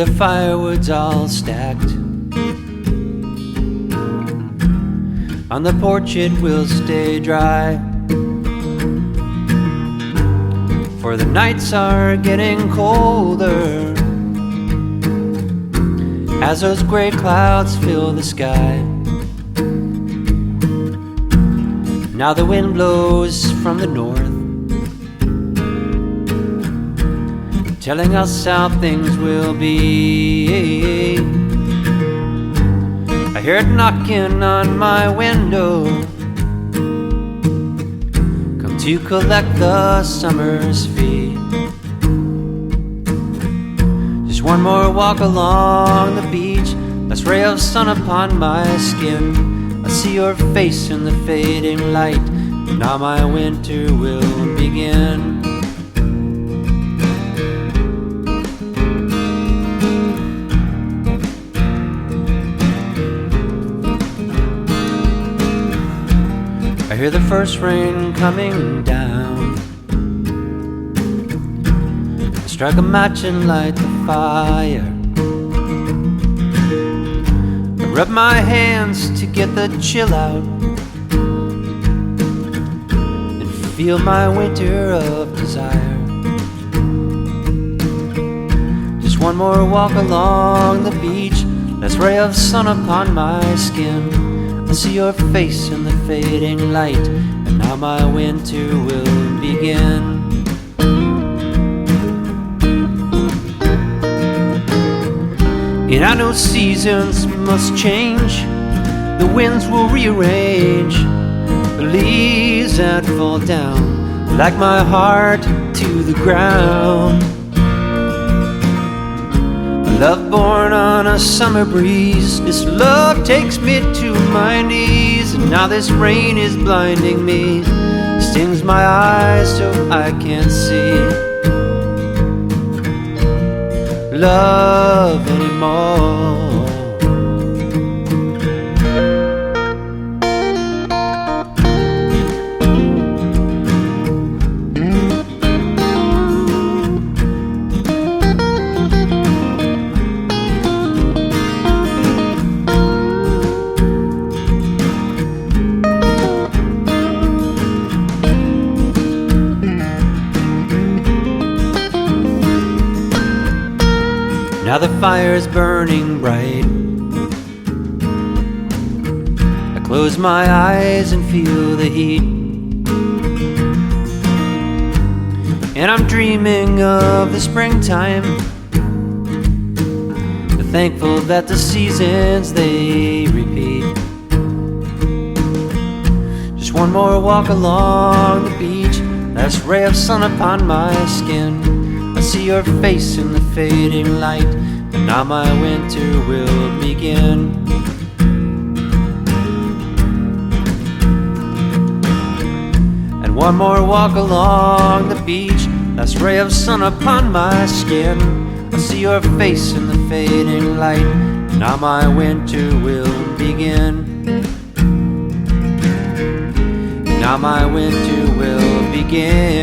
the firewood's all stacked. On the porch it will stay dry, for the nights are getting colder as those gray clouds fill the sky. Now the wind blows from the north, telling us how things will be. I hear it knocking on my window, come to collect the summer's fee. Just one more walk along the beach, last ray of sun upon my skin. I see your face in the fading light, now my winter will begin. I hear the first rain coming down. I strike a match and light the fire. I rub my hands to get the chill out and feel my winter of desire. Just one more walk along the beach, last ray of sun upon my skin. I see your face in the fading light, and now my winter will begin. And I know seasons must change, the winds will rearrange the leaves that fall down like my heart to the ground. Love born on a summer breeze, this love takes me to my knees. And now this rain is blinding me, stings my eyes so I can't see love anymore. Now the fire's burning bright. I close my eyes and feel the heat, and I'm dreaming of the springtime, thankful that the seasons they repeat. Just one more walk along the beach, last ray of sun upon my skin. I see your face in the fading light, and now my winter will begin. And one more walk along the beach, last ray of sun upon my skin. I see your face in the fading light, and now my winter will begin. Now my winter will begin.